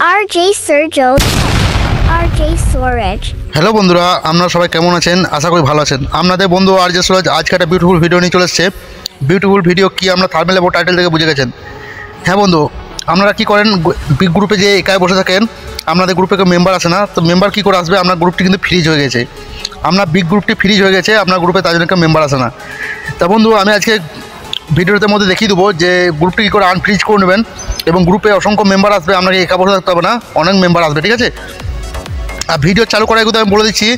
RJ Sergio, RJ Storage. Hello বন্ধুরা, আপনারা সবাই কেমন আছেন? আশা করি ভালো আছেন। আপনাদের বন্ধু RJ Storage আজকে একটা বিউটিফুল ভিডিও নিয়ে চলে এসেছে। বিউটিফুল ভিডিও কি আমরা থাম্বনেল এবং টাইটেল থেকে বুঝে গেছেন। হ্যাঁ বন্ধু, আপনারা কি করেন, বিগ গ্রুপে যে একাই বসে থাকেন, আপনাদের গ্রুপে কেউ মেম্বার আসে না, তো মেম্বার কী করে আসবে? আপনার গ্রুপটি কিন্তু ফ্রিজ হয়ে গেছে, আপনার বিগ গ্রুপটি ফ্রিজ হয়ে গেছে, আপনার গ্রুপে তার জন্য কেউ মেম্বার আসে না। তা বন্ধু, আমি আজকে ভিডিওটার মধ্যে দেখিয়ে দেবো যে গ্রুপটি কী করে আনফ্রিজ করে নেবেন এবং গ্রুপে অসংখ্য মেম্বার আসবে, আপনাকে একা বসে থাকতে হবে না, অনেক মেম্বার আসবে, ঠিক আছে? আর ভিডিও চালু করার আগে আমি বলে দিচ্ছি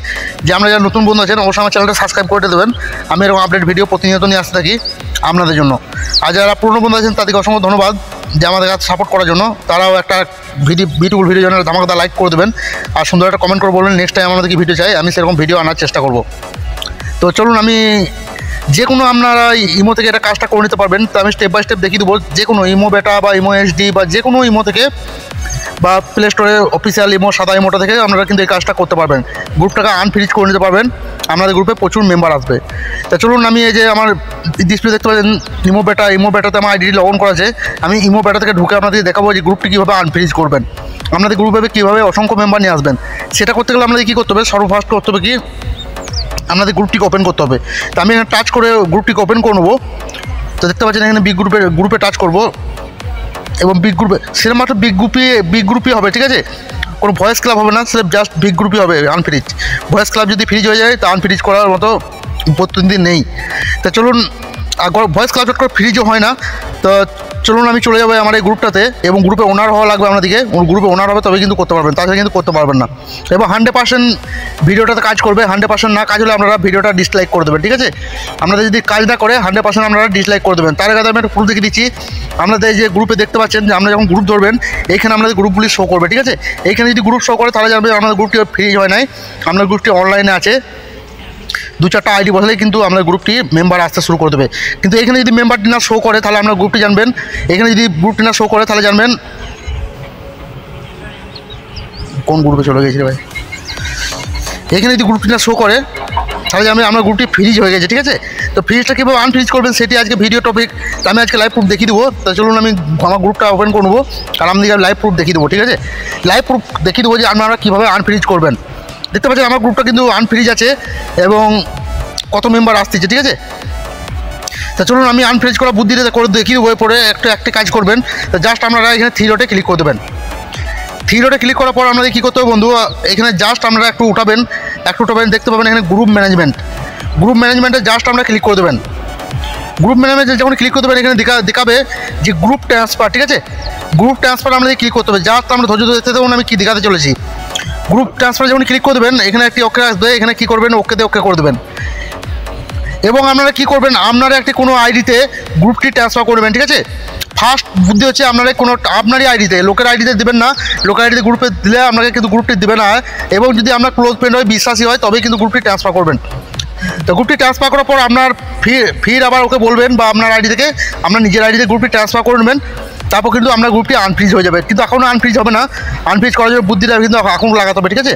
যে আমরা যারা নতুন বন্ধু আছেন অবশ্যই আমার চ্যানেলটা সাবস্ক্রাইব করে দেবেন। আমি এরকম আপডেট ভিডিও প্রতিনিয়ত নিয়ে আসতে থাকি আপনাদের জন্য। আর যারা পুরনো বন্ধু আছেন তাদেরকে অসংখ্য ধন্যবাদ যে আমাদের কাছে সাপোর্ট করার জন্য। তারাও একটা বিউটিফুল ভিডিও জন্য ধামাকাদার লাইক করে দেবেন আর সুন্দর একটা কমেন্ট করে বলবেন নেক্সট টাইম আমাদেরকে ভিডিও চাই, আমি সেরকম ভিডিও আনার চেষ্টা করব। তো চলুন, আমি যে কোনো আপনারা ইমো থেকে এটা কাজটা করে নিতে পারবেন। তো আমি স্টেপ বাই স্টেপ দেখিয়ে দেবো, যে কোনো ইমো বেটা বা ইমো এসডি বা যে কোনো ইমো থেকে বা প্লে স্টোরে অফিসিয়াল ইমো সাদা ইমোটা থেকে আপনারা কিন্তু এই কাজটা করতে পারবেন, গ্রুপটাকে আনফ্রিজ করে নিতে পারবেন, আপনাদের গ্রুপে প্রচুর মেম্বার আসবে। তা চলুন, আমি এই যে আমার ডিসপ্লে দেখতে পাচ্ছেন ইমো বেটাতে আমার আইডি লগ ইন করা আছে। আমি ইমো বেটা থেকে ঢুকে আপনাদের দেখাবো যে গ্রুপটি কীভাবে আনফ্রিজ করবেন, আপনাদের গ্রুপে কীভাবে অসংখ্য মেম্বার নিয়ে আসবেন। সেটা করতে গেলে আপনাদের কী করতে হবে? সর্বফার্স্ট করতে হবে কি, আপনাদের গ্রুপটিকে ওপেন করতে হবে। তো আমি এখানে টাচ করে গ্রুপটিকে ওপেন করে নেবো। তো দেখতে পাচ্ছেন এখানে বিগ গ্রুপে টাচ করবো এবং বিগ গ্রুপে সেরকম মাত্র বিগ গ্রুপই হবে, ঠিক আছে? কোনো ভয়েস ক্লাব হবে না, সির্ফ জাস্ট বিগ গ্রুপই হবে আনফ্রিজ। ভয়েস ক্লাব যদি ফ্রিজ হয়ে যায় তা আনফ্রিজ করার মতো প্রতিনিধি নেই। তা চলুন, ভয়েস ক্লাব চট করে ফ্রিজও হয় না। তো চলুন, আমি চলে যাবো আমার এই গ্রুপটাতে এবং গ্রুপে ওনার হওয়া লাগবে আপনাদেরকে। গ্রুপে ওনার হবে তবে কিন্তু করতে পারবেন, তাছাড়া কিন্তু করতে পারবেন না। এবং 100% ভিডিওটাতে কাজ করবে, 100% না কাজ হলে আপনারা ভিডিওটা ডিসলাইক করে দেবেন, ঠিক আছে? আপনাদের যদি কাজ না করে 100% আপনারা ডিসলাইক করে দেবেন। তার আগে আমি একটা প্রুফ দেখিয়ে দিচ্ছি। আপনাদের যে গ্রুপে দেখতে পাচ্ছেন যে আমরা যখন গ্রুপ ধরবেন এইখানে আপনাদের গ্রুপগুলি শো করবে, ঠিক আছে? এইখানে যদি গ্রুপ শো করে তাহলে জানবেন আপনাদের গ্রুপটি ফ্রিজ হয় নাই, আপনার গ্রুপটি অনলাইনে আছে। 2-4টা আইডি বসালেই কিন্তু আপনার গ্রুপটি মেম্বার আসতে শুরু করে দেবে। কিন্তু এখানে যদি মেম্বারটি না শো করে তাহলে আপনার গ্রুপটি জানবেন, এখানে যদি গ্রুপটি না শো করে তাহলে জানবেন কোন গ্রুপে চলে গেছে ভাই। এখানে যদি গ্রুপটি না শো করে তাহলে জানবেন আপনার গ্রুপটি ফ্রিজ হয়ে গেছে, ঠিক আছে? তো ফ্রিজটা কীভাবে আনফ্রিজ করবেন সেটি আজকে ভিডিও টপিক। তো আমি আজকে লাইভ প্রুফ দেখিয়ে দেবো। তো চলুন, আমি আমার গ্রুপটা ওপেন করে নেবো আর আমি লাইভ প্রুফ দেখিয়ে দেবো, ঠিক আছে? লাইভ প্রুফ দেখিয়ে দেবো যে আপনারা কীভাবে আনফ্রিজ করবেন। দেখতে পাচ্ছেন আমার গ্রুপটা কিন্তু আনফ্রিজ আছে এবং কত মেম্বার আসতেছে, ঠিক আছে? তা চলুন, আমি আনফ্রিজ করা বুদ্ধিটা করে দেখিয়ে দেবো। পরে একটা কাজ করবেন, তো জাস্ট আপনারা এখানে 3 ডটে ক্লিক করে দেবেন। 3 ডটে ক্লিক করার পর আপনাদের কী করতে হবে বন্ধু, এখানে জাস্ট আপনারা একটু উঠাবেন, দেখতে পাবেন এখানে গ্রুপ ম্যানেজমেন্টে জাস্ট আমরা ক্লিক করে দেবেন। গ্রুপ ম্যানেজমেন্টে যখন ক্লিক করে দেবেন এখানে দেখাবে যে গ্রুপ ট্রান্সফার, ঠিক আছে? গ্রুপ ট্রান্সফার আমাদের ক্লিক করতে হবে। জাস্ট আমরা ধৈর্য দেখতে দেবো আমি কী দেখাতে চলেছি। গ্রুপ ট্রান্সফার যখন ক্লিক করে দেবেন এখানে একটি ওকে আসবে, এখানে কী করবেন, ওকে করে দেবেন। এবং আপনারা কী করবেন, আপনারা একটি কোনো আইডিতে গ্রুপটি ট্রান্সফার করবেন, ঠিক আছে? ফার্স্ট বুদ্ধি হচ্ছে আপনারা আপনারই আইডিতে, লোকের আইডিতে দেবেন না। লোকের আইডিতে গ্রুপে দিলে আপনাকে কিন্তু গ্রুপটি দেবে না। এবং যদি আপনার ক্লোজ ফ্রেন্ড হয়, বিশ্বাসী হয়, তবেই কিন্তু গ্রুপটি ট্রান্সফার করবেন। তো গ্রুপটি ট্রান্সফার করার পর আপনার ফির আবার ওকে বলবেন বা আপনার আইডি থেকে আপনার নিজের আইডিতে গ্রুপটি ট্রান্সফার করে নেবেন। তারপর কিন্তু আপনার গ্রুপটি আনফ্রিজ হয়ে যাবে। কিন্তু এখনও আনফ্রিজ হবে না, আনফ্রিজ করার জন্য বুদ্ধিটা কিন্তু এখন লাগাতে হবে, ঠিক আছে?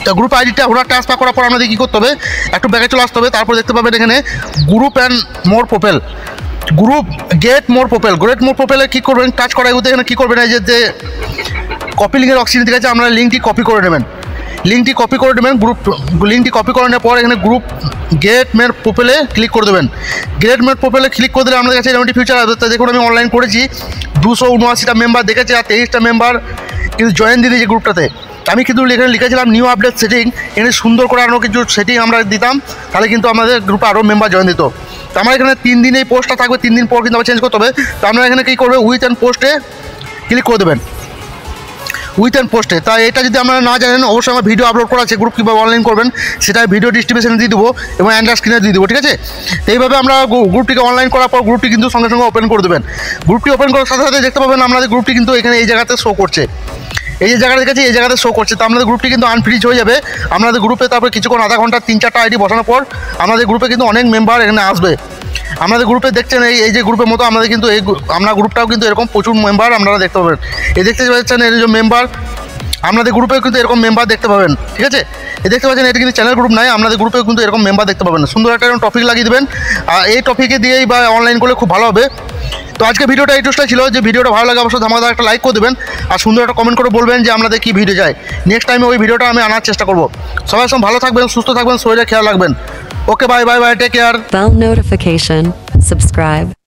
তো গ্রুপ আইডিটা ওরা ট্রান্সফার করার পর আমাদের কী করতে হবে, একটু ব্যাগে চলে আসতে হবে। তারপর দেখতে পাবেন এখানে group and more profile, get more প্রোফাইলে কী করবেন, টাচ করা এগুলো এখানে কী করবেন, এই যে কপি লিঙ্কের অপশন ঠিক আছে, আপনারা লিঙ্কটি কপি করে নেবেন। লিঙ্কটি কপি করে নেওয়ার পর এখানে গ্রুপ গেট মের প্রোফাইলে ক্লিক করে দেবেন। গেট মের প্রোফাইলে ক্লিক করে দিলে আমাদের কাছে এরকম ফিউচার আসবে। দেখুন, আমি অনলাইন করেছি, 279টা মেম্বার দেখেছি আর 23টা মেম্বার কিন্তু জয়েন দিয়ে দিয়েছি গ্রুপটাতে। আমি কিন্তু এখানে লিখেছিলাম নিউ আপডেট সেটিং, এখানে সুন্দর করে আরও কিছু সেটিং আমরা দিতাম, তাহলে কিন্তু আমাদের গ্রুপে আরও মেম্বার জয়েন দিত। তো আমার এখানে 3 দিন এই পোস্টটা থাকবে, 3 দিন পর কিন্তু আবার চেঞ্জ করতে হবে। তো আপনারা এখানে কী করবে, উইথ অ্যান্ড পোস্টে ক্লিক করে দেবেন, উইথ অ্যান্ড পোস্টে। তাই এটা যদি আপনারা না জানেন অবশ্যই আমার ভিডিও আপলোড করা আছে, গ্রুপ কীভাবে অনলাইন করবেন সেটা ভিডিও ডিসক্রিপশনে দিয়ে দেবো এবং অ্যান্ড্রয়েড স্ক্রিনে দিয়ে দেবো, ঠিক আছে? তো এইভাবে আমরা গ্রুপটিকে অনলাইন করার পর গ্রুপটি কিন্তু সঙ্গে সঙ্গে ওপেন করে দেবেন। গ্রুপটি ওপেন করার সাথে সাথে দেখতে পাবেন আপনাদের গ্রুপটি কিন্তু এখানে এই জায়গাতে শো করছে, এই যে জায়গাটা দেখেছি এই জায়গাতে শো করছে। তো আপনাদের গ্রুপটি কিন্তু আনফ্রিজ হয়ে যাবে আপনাদের গ্রুপে। তারপর কিছুক্ষণ আধা ঘন্টা 3-4টা আইডি বসানোর পর আমাদের গ্রুপে কিন্তু অনেক মেম্বার এখানে আসবে। আমাদের গ্রুপে দেখছেন এই যে গ্রুপের মতো আমাদের কিন্তু আমরা গ্রুপটাও কিন্তু এরকম প্রচুর মেম্বার আপনারা দেখতে পাবেন। এই দেখতে পাচ্ছেন এই যে মেম্বার, আপনাদের গ্রুপেও কিন্তু এরকম মেম্বার দেখতে পাবেন, ঠিক আছে? এই দেখতে পাচ্ছেন এটা কিন্তু চ্যানেল গ্রুপ নাই, আপনাদের গ্রুপে কিন্তু এরকম মেম্বার দেখতে পাবেন না। সুন্দর একটা এরকম টপিক লাগিয়ে দেবেন, আর এই টপিকে দিয়েই বা অনলাইন করলে খুব ভালো হবে। তো আজকে ভিডিওটা এইটুকুটাই ছিল, যে ভিডিওটা ভালো লাগে অবশ্যই ধামাকাদার একটা লাইক করে দেবেন, আর সুন্দর একটা কমেন্ট করে বলবেন যে আপনাদের কী ভিডিও চাই। নেক্সট টাইমে ওই ভিডিওটা আমি আনার চেষ্টা করবো। সবাই সব ভালো থাকবেন, সুস্থ থাকবেন, শরীরে খেয়াল রাখবেন। Okay, bye bye bye, take care. Bell notification, subscribe.